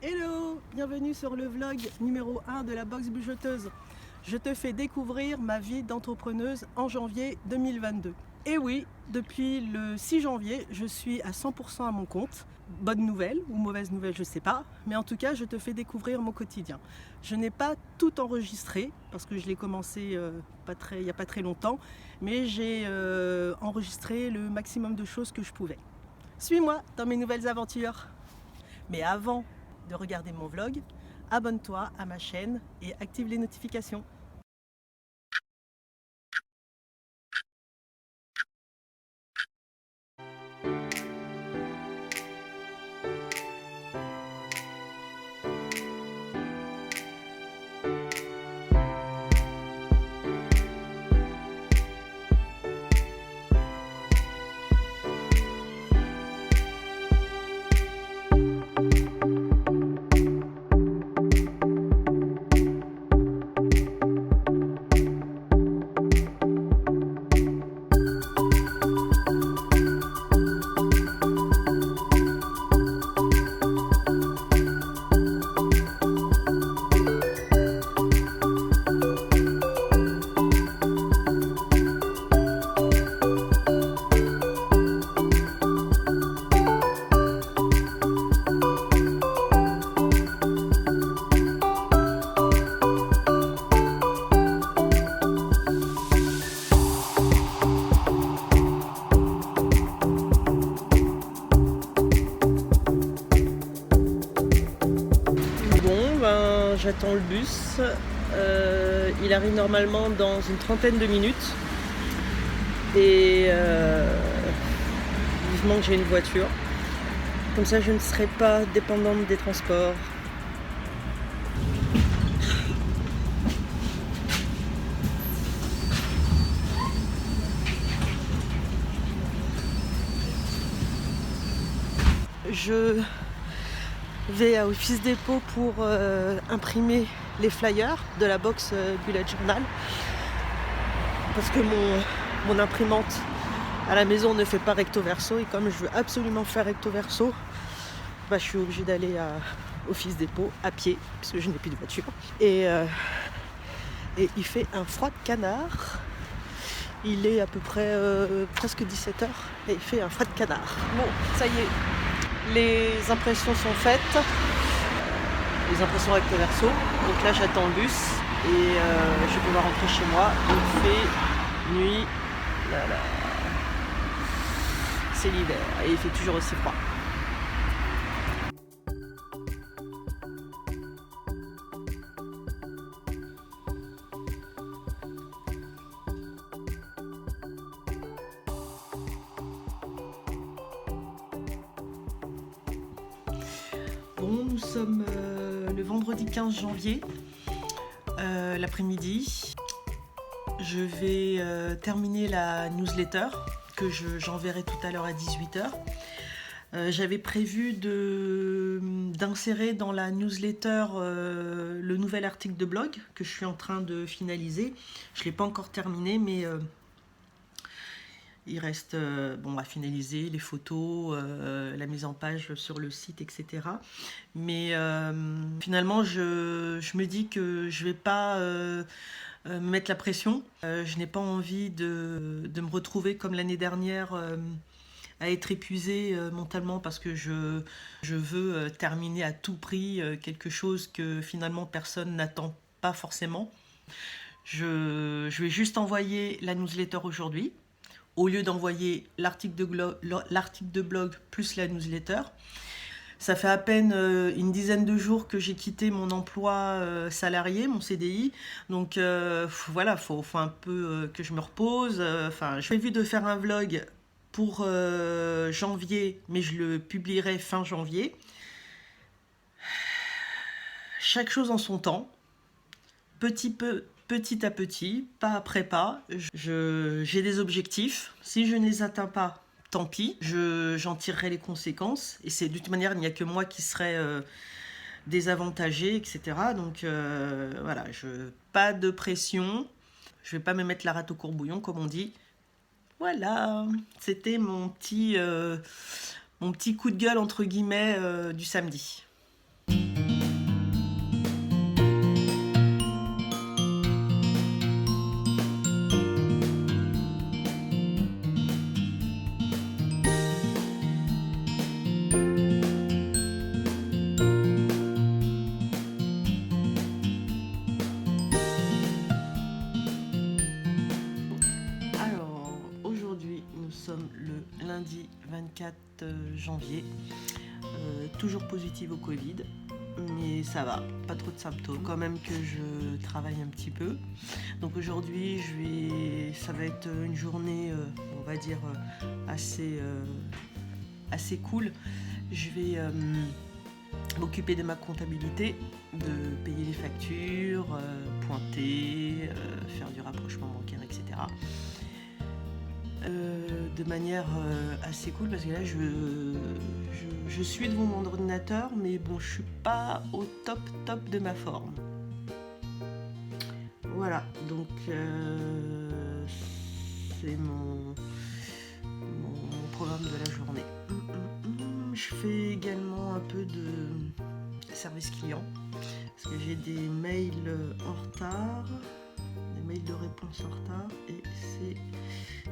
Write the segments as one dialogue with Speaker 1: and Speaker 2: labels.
Speaker 1: Hello, bienvenue sur le vlog numéro 1 de la boxe bugeteuse. Je te fais découvrir ma vie d'entrepreneuse en janvier 2022. Et oui, depuis le 6 janvier, je suis à 100% à mon compte. Bonne nouvelle ou mauvaise nouvelle, je ne sais pas. Mais en tout cas, je te fais découvrir mon quotidien. Je n'ai pas tout enregistré parce que je l'ai commencé il n'y a pas très longtemps. Mais j'ai enregistré le maximum de choses que je pouvais. Suis-moi dans mes nouvelles aventures. Mais avant de regarder mon vlog, abonne-toi à ma chaîne et active les notifications. Bon, ben, j'attends le bus. Il arrive normalement dans une trentaine de minutes. Et vivement que j'ai une voiture. Comme ça, je ne serai pas dépendante des transports. Je vais à Office Dépôt pour imprimer les flyers de la box Bullet Journal parce que mon imprimante à la maison ne fait pas recto verso et comme je veux absolument faire recto verso, bah, je suis obligée d'aller à Office Dépôt à pied parce que je n'ai plus de voiture et il fait un froid de canard. Il est à peu près presque 17h et il fait un froid de canard. Bon, ça y est. Les impressions sont faites, les impressions recto verso. Donc là j'attends le bus et je vais pouvoir rentrer chez moi. Il fait nuit, là, là. C'est l'hiver et il fait toujours aussi froid. Bon, nous sommes le vendredi 15 janvier, l'après-midi. Je vais terminer la newsletter que j'enverrai tout à l'heure à 18h. J'avais prévu d'insérer dans la newsletter le nouvel article de blog que je suis en train de finaliser. Je ne l'ai pas encore terminé, mais il reste à finaliser les photos, la mise en page sur le site, etc. Mais finalement, je me dis que je ne vais pas me mettre la pression. Je n'ai pas envie de me retrouver comme l'année dernière à être épuisée mentalement parce que je veux terminer à tout prix quelque chose que finalement personne n'attend pas forcément. Je vais juste envoyer la newsletter aujourd'hui. Au lieu d'envoyer l'article de blog plus la newsletter. Ça fait à peine une dizaine de jours que j'ai quitté mon emploi salarié, mon CDI. Donc voilà, faut un peu que je me repose. J'ai prévu de faire un vlog pour janvier, mais je le publierai fin janvier. Chaque chose en son temps. Petit à petit, pas après pas, j'ai des objectifs. Si je ne les atteins pas, tant pis, j'en tirerai les conséquences. Et c'est de toute manière, il n'y a que moi qui serai désavantagé, etc. Donc voilà, pas de pression. Je ne vais pas me mettre la rate au courbouillon, comme on dit. Voilà, c'était mon petit coup de gueule, entre guillemets, du samedi. lundi 24 janvier, toujours positive au Covid, mais ça va, pas trop de symptômes, quand même que je travaille un petit peu. Donc aujourd'hui, ça va être une journée, on va dire, assez cool. Je vais m'occuper de ma comptabilité, de payer les factures, pointer, faire du rapprochement bancaire, etc. De manière assez cool, parce que là je suis devant mon ordinateur, mais bon, je suis pas au top de ma forme. Voilà, donc c'est mon programme de la journée. Je fais également un peu de service client, parce que j'ai des mails en retard, des mails de réponse en retard, et c'est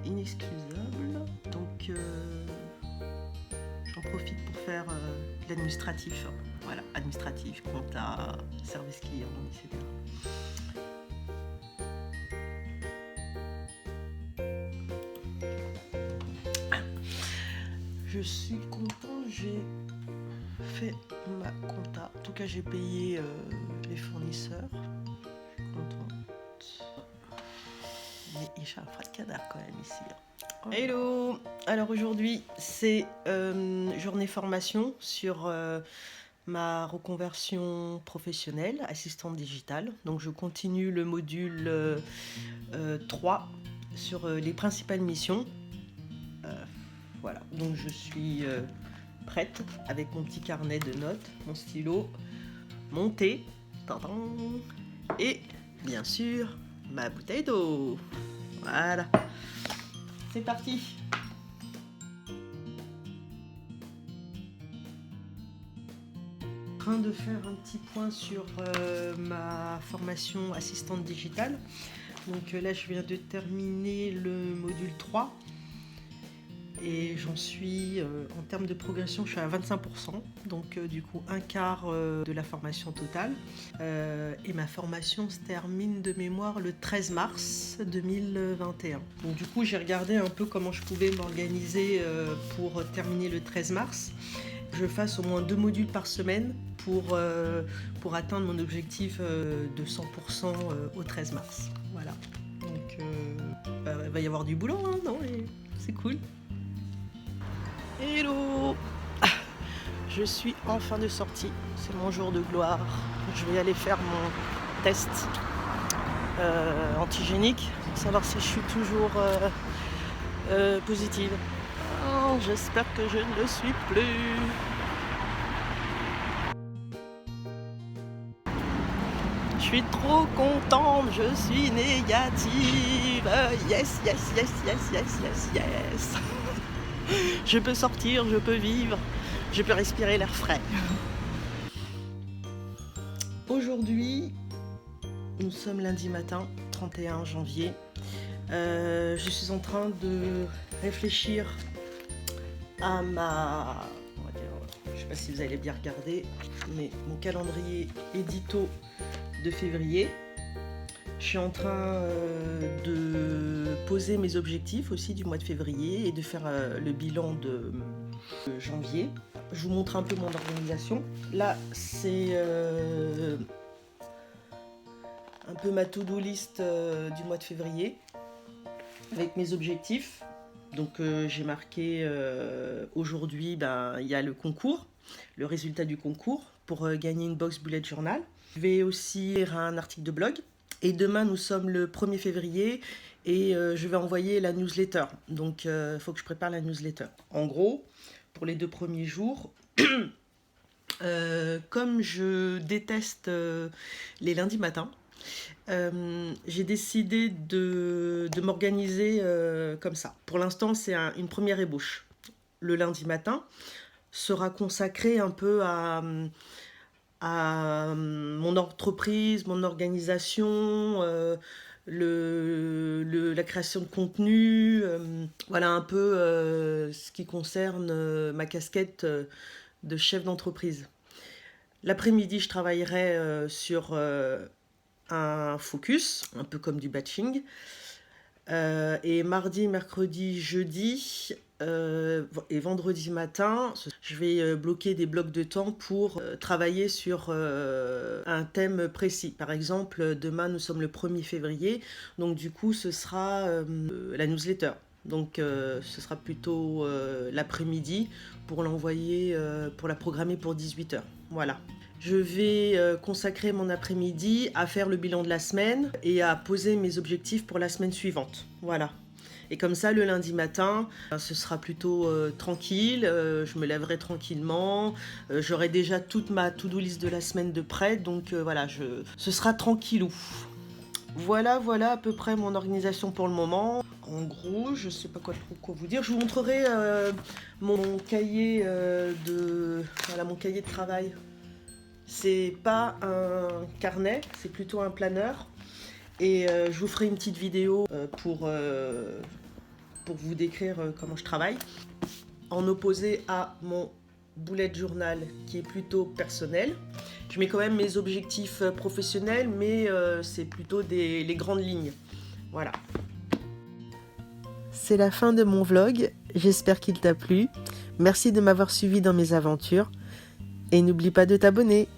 Speaker 1: inexcusable. Donc j'en profite pour faire de l'administratif. Voilà, administratif, compta, service client, etc. Je suis content, j'ai fait ma compta. En tout cas, j'ai payé les fournisseurs. Je suis contente. Mais il y a un frais de canard quand même ici. Hello! Alors aujourd'hui, c'est journée formation sur ma reconversion professionnelle, assistante digitale. Donc je continue le module 3 sur les principales missions. Voilà, donc je suis prête avec mon petit carnet de notes, mon stylo, mon thé, et bien sûr ma bouteille d'eau. Voilà, c'est parti. En train de faire un petit point sur ma formation assistante digitale. Donc là, je viens de terminer le module 3. Et j'en suis, en termes de progression, je suis à 25%, donc du coup un quart de la formation totale. Et ma formation se termine de mémoire le 13 mars 2021. Donc du coup j'ai regardé un peu comment je pouvais m'organiser pour terminer le 13 mars. Je fasse au moins 2 modules par semaine pour atteindre mon objectif de 100% au 13 mars. Voilà, donc il va y avoir du boulot, hein, non, et c'est cool. Hello! Je suis en fin de sortie, c'est mon jour de gloire. Je vais aller faire mon test antigénique, pour savoir si je suis toujours positive. Oh, j'espère que je ne le suis plus. Je suis trop contente, je suis négative. Yes, yes, yes, yes, yes, yes, yes. Je peux sortir, je peux vivre, je peux respirer l'air frais. Aujourd'hui, nous sommes lundi matin, 31 janvier. Je suis en train de réfléchir à ma... on va dire, je ne sais pas si vous allez bien regarder, mais mon calendrier édito de février. Je suis en train de poser mes objectifs aussi du mois de février et de faire le bilan de janvier. Je vous montre un peu mon organisation. Là, c'est un peu ma to-do list du mois de février avec mes objectifs. Donc j'ai marqué aujourd'hui, il y a le concours, le résultat du concours pour gagner une box bullet journal. Je vais aussi lire un article de blog. Et demain, nous sommes le 1er février et je vais envoyer la newsletter. Donc, il faut que je prépare la newsletter. En gros, pour les 2 premiers jours, comme je déteste les lundis matins, j'ai décidé de m'organiser comme ça. Pour l'instant, c'est une première ébauche. Le lundi matin sera consacré un peu à mon entreprise, mon organisation, la création de contenu, voilà un peu ce qui concerne ma casquette de chef d'entreprise. L'après-midi, je travaillerai sur un focus, un peu comme du batching. Et mardi, mercredi, jeudi et vendredi matin, je vais bloquer des blocs de temps pour travailler sur un thème précis. Par exemple, demain, nous sommes le 1er février, donc du coup, ce sera la newsletter. Donc ce sera plutôt l'après-midi pour l'envoyer, pour la programmer pour 18 heures. Voilà. Je vais consacrer mon après-midi à faire le bilan de la semaine et à poser mes objectifs pour la semaine suivante. Voilà. Et comme ça, le lundi matin, ce sera plutôt tranquille, je me lèverai tranquillement, j'aurai déjà toute ma to-do list de la semaine de près, donc voilà, ce sera tranquillou. Voilà à peu près mon organisation pour le moment. En gros, je sais pas quoi vous dire. Je vous montrerai mon cahier voilà, mon cahier de travail. C'est pas un carnet, c'est plutôt un planeur. Et je vous ferai une petite vidéo pour vous décrire comment je travaille. En opposé à mon bullet journal qui est plutôt personnel. Je mets quand même mes objectifs professionnels, mais c'est plutôt les grandes lignes. Voilà. C'est la fin de mon vlog. J'espère qu'il t'a plu. Merci de m'avoir suivi dans mes aventures. Et n'oublie pas de t'abonner.